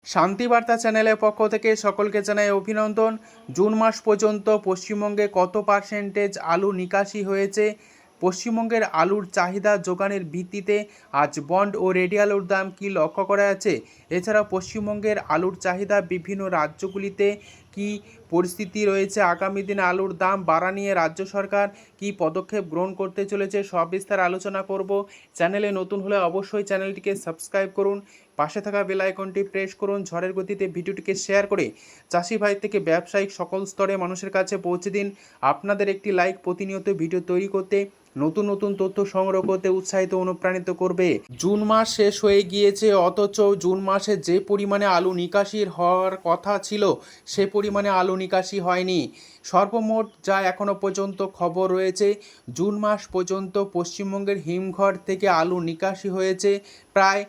শান্তিবার্তা চ্যানেলের পক্ষ থেকে সকলকে জানাই অভিনন্দন। জুন মাস পর্যন্ত পশ্চিমবঙ্গে কত পার্সেন্টেজ আলু নিকাশি হয়েছে, পশ্চিমবঙ্গের আলুর চাহিদা যোগানের ভিত্তিতে আজ বন্ড ও রেডি আলুর দাম কী লক্ষ্য করা যাচ্ছে, এছাড়া পশ্চিমবঙ্গের আলুর চাহিদা বিভিন্ন রাজ্যগুলিতে কি পরিস্থিতি রয়েছে, আগামী দিনে আলুর দাম বাড়া নিয়ে রাজ্য সরকার কি পদক্ষেপ গ্রহণ করতে চলেছে, সব বিস্তার আলোচনা করব। চ্যানেলে নতুন হলে অবশ্যই চ্যানেলটিকে সাবস্ক্রাইব করুন, পাশে থাকা বেল আইকনটি প্রেস করুন, ঝড়ের গতিতে ভিডিওটিকে শেয়ার করে চাষি ভাই থেকে ব্যবসায়িক সকল স্তরে মানুষের কাছে পৌঁছে দিন। আপনাদের একটি লাইক প্রতিনিয়ত ভিডিও তৈরি করতে, নতুন নতুন তথ্য সংগ্রহ করতে উৎসাহিত অনুপ্রাণিত করবে। জুন মাস শেষ হয়ে গিয়েছে, অথচ জুন মাসে যে পরিমাণে আলু নিকাশির হওয়ার কথা ছিল সে পরিমাণে আলু নিকাশি হয়নি। সর্বমোট যা এখনও পর্যন্ত খবর রয়েছে, জুন মাস পর্যন্ত পশ্চিমবঙ্গের হিমঘর থেকে আলু নিকাশি হয়েছে প্রায়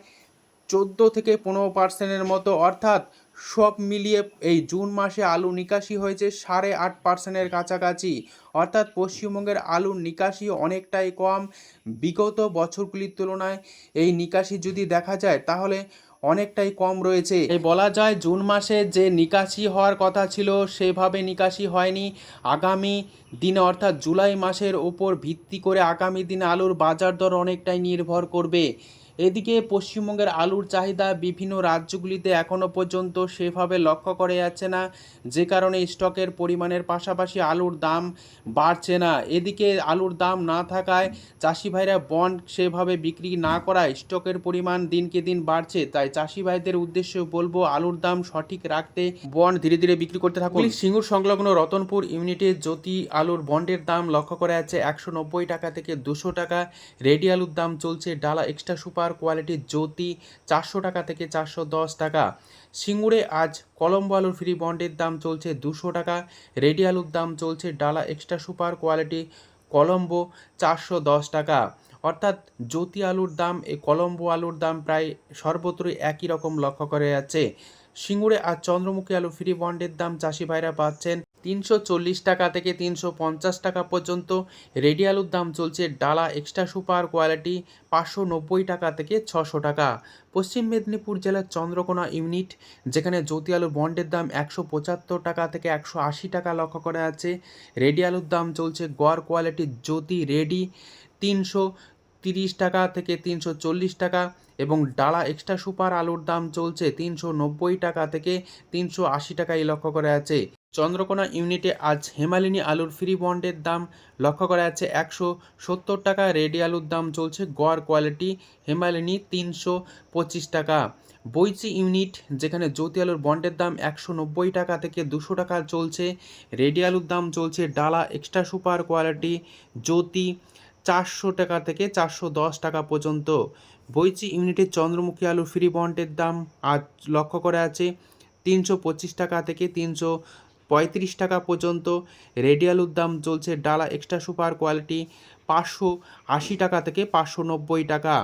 14 থেকে 15% মতো, অর্থাৎ সব মিলিয়ে এই জুন মাসে আলু নিকাশি হয়েছে 8.5%-এর কাছাকাছি। অর্থাৎ পশ্চিমবঙ্গের আলুর নিকাশি অনেকটাই কম বিগত বছরগুলির তুলনায়। এই নিকাশি যদি দেখা যায় তাহলে অনেকটাই কম রয়েছে। এই বলা যায় জুন মাসে যে নিকাশি হওয়ার কথা ছিল সেভাবে নিকাশি হয়নি। আগামী দিনে অর্থাৎ জুলাই মাসের ওপর ভিত্তি করে আগামী দিনে আলুর বাজার দর অনেকটাই নির্ভর করবে। এদিকে পশ্চিমবঙ্গের আলুর চাহিদা বিভিন্ন রাজ্যগুলিতে এখনও পর্যন্ত সেভাবে লক্ষ্য করা যাচ্ছে না, যে কারণে স্টকের পরিমাণের পাশাপাশি আলুর দাম বাড়ছে না। এদিকে আলুর দাম না থাকায় চাষি ভাইরা বন্ড সেভাবে বিক্রি না করায় স্টকের পরিমাণ দিনকে দিন বাড়ছে। তাই চাষি ভাইদের উদ্দেশ্যে বলবো আলুর দাম সঠিক রাখতে বন্ড ধীরে ধীরে বিক্রি করতে থাকুন। সিঙ্গুর সংলগ্ন রতনপুর ইউনিটে জ্যোতি আলুর বন্ডের দাম লক্ষ্য করা যাচ্ছে 190 টাকা থেকে 200 টাকা। রেডি আলুর দাম চলছে ডালা এক্সট্রা সুপার কোয়ালিটির জ্যোতি 400 টাকা থেকে 410 টাকা। সিঙ্গুরে আজ কলম্বো আলুর ফ্রি বন্ডের দাম চলছে 200 টাকা। রেডি আলুর দাম চলছে ডালা এক্সট্রা সুপার কোয়ালিটি কলম্বো 410 টাকা। অর্থাৎ জ্যোতি আলুর দাম কলম্বো আলুর দাম প্রায় সর্বত্রই একই রকম লক্ষ্য করা যাচ্ছে। সিঙ্গুরে আজ চন্দ্রমুখী আলু ফ্রি বন্ডের দাম চাষি ভাইরা পাচ্ছেন 340 টাকা থেকে 350 টাকা পর্যন্ত। রেডি আলুর দাম চলছে ডালা এক্সট্রা সুপার কোয়ালিটি 590 টাকা থেকে 600 টাকা। পশ্চিম মেদিনীপুর জেলার চন্দ্রকোনা ইউনিট, যেখানে জ্যোতি আলুর বন্ডের দাম 175 টাকা থেকে 180 টাকা লক্ষ্য করা যাচ্ছে। রেডি আলুর দাম চলছে গড় কোয়ালিটির জ্যোতি রেডি 330 টাকা থেকে 340 টাকা, এবং ডালা এক্সট্রা সুপার আলুর দাম চলছে 390 টাকা থেকে 380 টাকায় লক্ষ্য করা যাচ্ছে। চন্দ্রকোনা ইউনিটে আজ হেমালিনী আলুর ফ্রি বন্ডের দাম লক্ষ্য করা যাচ্ছে 170 টাকা। রেডি আলুর দাম চলছে গড় কোয়ালিটি হেমালিনী 325 টাকা। বৈচি ইউনিট, যেখানে জ্যোতি আলুর বন্ডের দাম 190 টাকা থেকে 200 টাকা চলছে। রেডি আলুর দাম চলছে ডালা এক্সট্রা সুপার কোয়ালিটি জ্যোতি 400 টাকা থেকে 410 টাকা পর্যন্ত। বৈচি ইউনিটের চন্দ্রমুখী আলুর ফ্রি বন্ডের দাম আজ লক্ষ্য করা আছে 325 টাকা থেকে 335 টাকা পর্যন্ত। রেডি আলুর দাম চলছে ডালা এক্সট্রা সুপার কোয়ালিটি 580 টাকা থেকে 590 টাকা।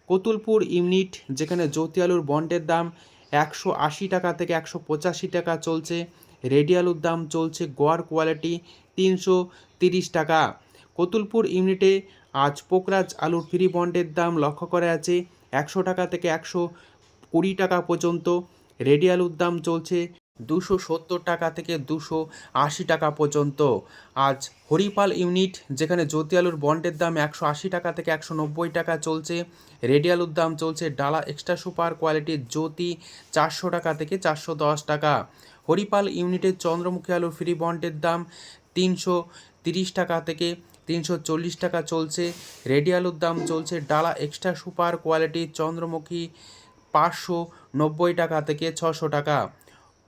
কতুলপুর ইউনিট, যেখানে জ্যোতি আলুর বন্ডের দাম 180 টাকা থেকে 185 টাকা চলছে। রেডি আলুর দাম চলছে গড় কোয়ালিটি 330 টাকা। কতুলপুর ইউনিটে আজ পোকরাজ আলুর ফ্রি বন্ডের দাম লক্ষ্য করা আছে 100 টাকা থেকে 120 টাকা পর্যন্ত। রেডি আলুর দাম চলছে 270 টাকা থেকে 280 টাকা পর্যন্ত। আজ হরিপাল ইউনিট, যেখানে জ্যোতি আলুর বন্ডের দাম 180 টাকা থেকে 190 টাকা চলছে। রেডি আলুর দাম চলছে ডালা এক্সট্রা সুপার কোয়ালিটির জ্যোতি 400 টাকা থেকে 410 টাকা। হরিপাল ইউনিটের চন্দ্রমুখী আলুর ফ্রি বন্ডের দাম 330 টাকা থেকে 340 টাকা চলছে। রেডি আলুর দাম চলছে ডালা এক্সট্রা সুপার কোয়ালিটি চন্দ্রমুখী 590 টাকা থেকে 600 টাকা।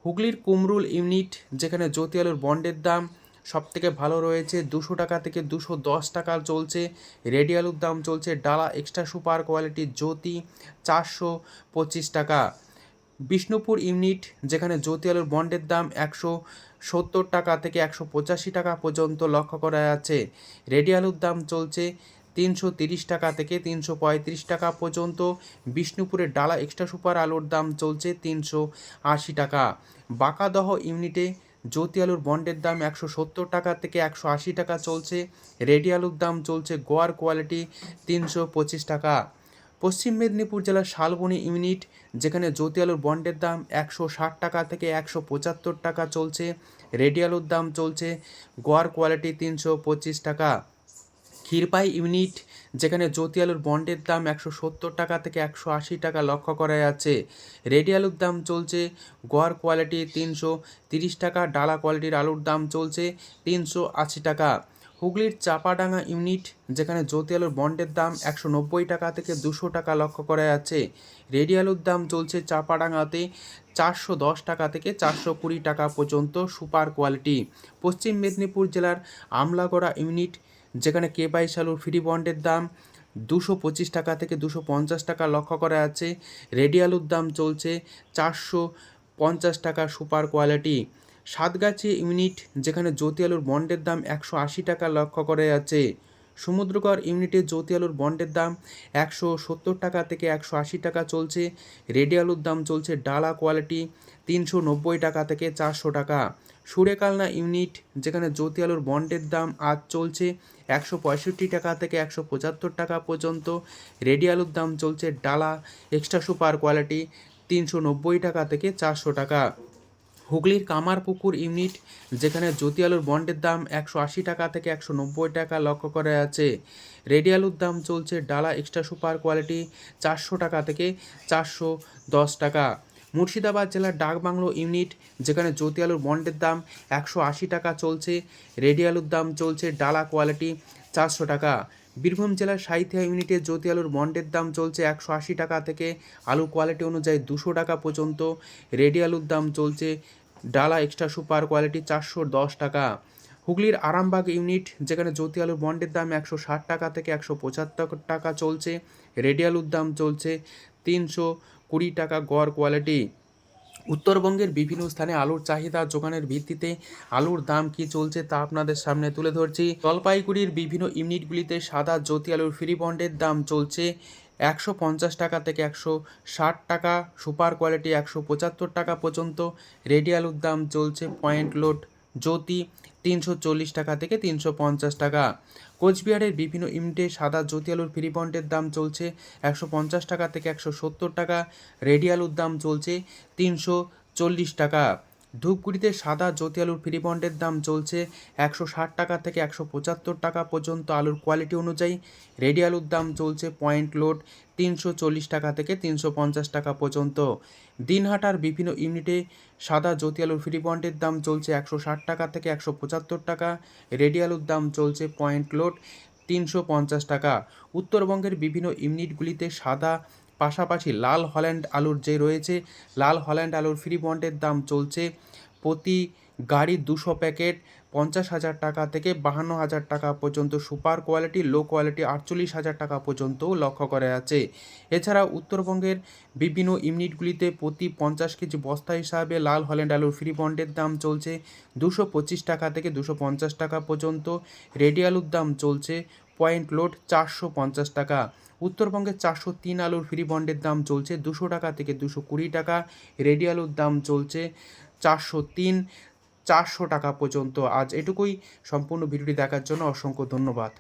হুগলির কুমরুল ইউনিট, যেখানে জ্যোতি আলুর বন্ডের দাম সবথেকে ভালো রয়েছে 200 টাকা থেকে 210 টাকা চলছে। রেডি আলুর দাম চলছে ডালা এক্সট্রা সুপার কোয়ালিটির জ্যোতি 425 টাকা। বিষ্ণুপুর ইউনিট, যেখানে জ্যোতি আলুর বন্ডের দাম 170 টাকা থেকে 185 টাকা পর্যন্ত লক্ষ্য করা যাচ্ছে। রেডি আলুর দাম চলছে 330 টাকা থেকে 335 টাকা পর্যন্ত। বিষ্ণুপুরের ডালা এক্সট্রা সুপার আলুর দাম চলছে 380 টাকা। বাঁকাদহ ইউনিটে জ্যোতি আলুর বন্ডের দাম 170 টাকা থেকে 180 টাকা চলছে। রেডি আলুর দাম চলছে গোয়ার কোয়ালিটি 325 টাকা। পশ্চিম মেদিনীপুর জেলার শালবনী ইউনিট, যেখানে জ্যোতি আলুর বন্ডের দাম 160 টাকা থেকে 175 টাকা চলছে। রেডি আলুর দাম চলছে গড় কোয়ালিটি 325 টাকা। ক্ষীরপাই ইউনিট, যেখানে জ্যোতি আলুর বন্ডের দাম 170 টাকা থেকে 180 টাকা লক্ষ্য করা যাচ্ছে। রেডি আলুর দাম চলছে গড় কোয়ালিটি 330 টাকা। ডালা কোয়ালিটির আলুর দাম চলছে 380 টাকা। হুগলির চাপাডাঙ্গা ইউনিট, যেখানে জ্যোতি আলুর বন্ডের দাম 190 টাকা থেকে 200 টাকা লক্ষ্য করা যাচ্ছে। রেডি আলুর দাম চলছে চাপাডাঙ্গাতে 410 টাকা থেকে 420 টাকা পর্যন্ত সুপার কোয়ালিটি। পশ্চিম মেদিনীপুর জেলার আমলাগড়া ইউনিট, যেখানে কে22 আলুর ফ্রি বন্ডের দাম 225 টাকা থেকে 250 টাকা লক্ষ্য করা যাচ্ছে। রেডি আলুর দাম চলছে 450 টাকা সুপার কোয়ালিটি। সাতগাছি ইউনিট, যেখানে জ্যোতি আলুর বন্ডের দাম 180 টাকা লক্ষ্য করা যাচ্ছে। সমুদ্রগড় ইউনিটে জ্যোতি আলুর বন্ডের দাম 170 টাকা থেকে 180 টাকা চলছে। রেডি আলুর দাম চলছে ডালা কোয়ালিটি 390 টাকা থেকে 400 টাকা। সুরেকালনা ইউনিট, যেখানে জ্যোতি আলুর বন্ডের দাম আজ চলছে 165 টাকা থেকে 175 টাকা পর্যন্ত। রেডি আলুর দাম চলছে ডালা এক্সট্রা সুপার কোয়ালিটি 390 টাকা থেকে 400 টাকা। হুগলির কামারপুকুর ইউনিট, যেখানে জ্যোতি আলুর বন্ডের দাম 180 টাকা থেকে 190 টাকা লক্ষ্য করা আছে। রেডি আলুর দাম চলছে ডালা এক্সট্রা সুপার কোয়ালিটি 400 টাকা থেকে 410 টাকা। মুর্শিদাবাদ জেলার ডাকবাংলো ইউনিট, যেখানে জ্যোতি আলুর বন্ডের দাম 180 টাকা চলছে। রেডি আলুর দাম চলছে ডালা কোয়ালিটি 400 টাকা। বীরভূম জেলার সাঁইথিয়া ইউনিটে জ্যোতি আলুর বন্ডের দাম চলছে 180 টাকা থেকে আলু কোয়ালিটি অনুযায়ী 200 টাকা পর্যন্ত। রেডি আলুর দাম চলছে ডালা এক্সট্রা সুপার কোয়ালিটি 410 টাকা। হুগলির আরামবাগ ইউনিট, যেখানে জ্যোতি আলুর বন্ডের দাম 160 টাকা থেকে 175 টাকা চলছে। রেডি আলুর দাম চলছে 320 টাকা গড় কোয়ালিটি। উত্তরবঙ্গের বিভিন্ন স্থানে আলুর চাহিদা যোগানের ভিত্তিতে আলুর দাম কি চলছে তা আপনাদের সামনে তুলে ধরছি। জলপাইগুড়ির বিভিন্ন ইউনিটগুলিতে সাদা জ্যোতি আলুর ফ্রি বন্ডের দাম চলছে 150 টাকা থেকে 160 টাকা, সুপার কোয়ালিটি 175 টাকা পর্যন্ত। রেডি আলুর দাম চলছে পয়েন্ট লোড জ্যোতি 340 টাকা থেকে 350 টাকা। কোচবিহারের বিভিন্ন ইউনিটে সাদা জ্যোতি আলুর ফ্রি বন্ডের দাম চলছে 150 টাকা থেকে 170 টাকা। রেডি আলুর দাম চলছে 340 টাকা। ধূপগুড়িতে সাদা জ্যোতি আলুর ফ্রি বন্ডের দাম চলছে 160 টাকা থেকে 175 টাকা পর্যন্ত আলুর কোয়ালিটি অনুযায়ী। রেডি আলুর দাম চলছে পয়েন্ট লোড 340 টাকা থেকে 350 টাকা পর্যন্ত। দিনহাটার বিভিন্ন ইউনিটে সাদা জ্যোতি আলুর ফ্রি বন্ডের দাম চলছে 160 টাকা থেকে 175 টাকা। রেডি আলুর দাম চলছে পয়েন্ট লোড 350 টাকা। উত্তরবঙ্গের বিভিন্ন ইউনিটগুলিতে সাদা পাশাপাশি লাল হল্যান্ড আলুর যে রয়েছে, লাল হল্যান্ড আলুর ফ্রি বন্ডের দাম চলছে প্রতি গাড়ি 200 প্যাকেট 50,000 টাকা থেকে 52,000 টাকা পর্যন্ত। সুপার কোয়ালিটি লো কোয়ালিটি 48,000 টাকা পর্যন্তও লক্ষ্য করা যাচ্ছে। এছাড়া উত্তরবঙ্গের বিভিন্ন ইউনিটগুলিতে প্রতি 50 কেজি বস্তা হিসাবে লাল হল্যান্ড আলুর ফ্রি বন্ডের দাম চলছে 225 টাকা থেকে 250 টাকা পর্যন্ত। রেডি আলুর দাম চলছে পয়েন্ট লোড 450 টাকা। উত্তরবঙ্গের 403 আলুর ফ্রি বন্ডের দাম চলছে 200 টাকা থেকে 220 টাকা। রেডি আলুর দাম চলছে 403 400 টাকা পর্যন্ত। আজ এটুকুই। সম্পূর্ণ ভিডিওটি দেখার জন্য অসংখ্য ধন্যবাদ।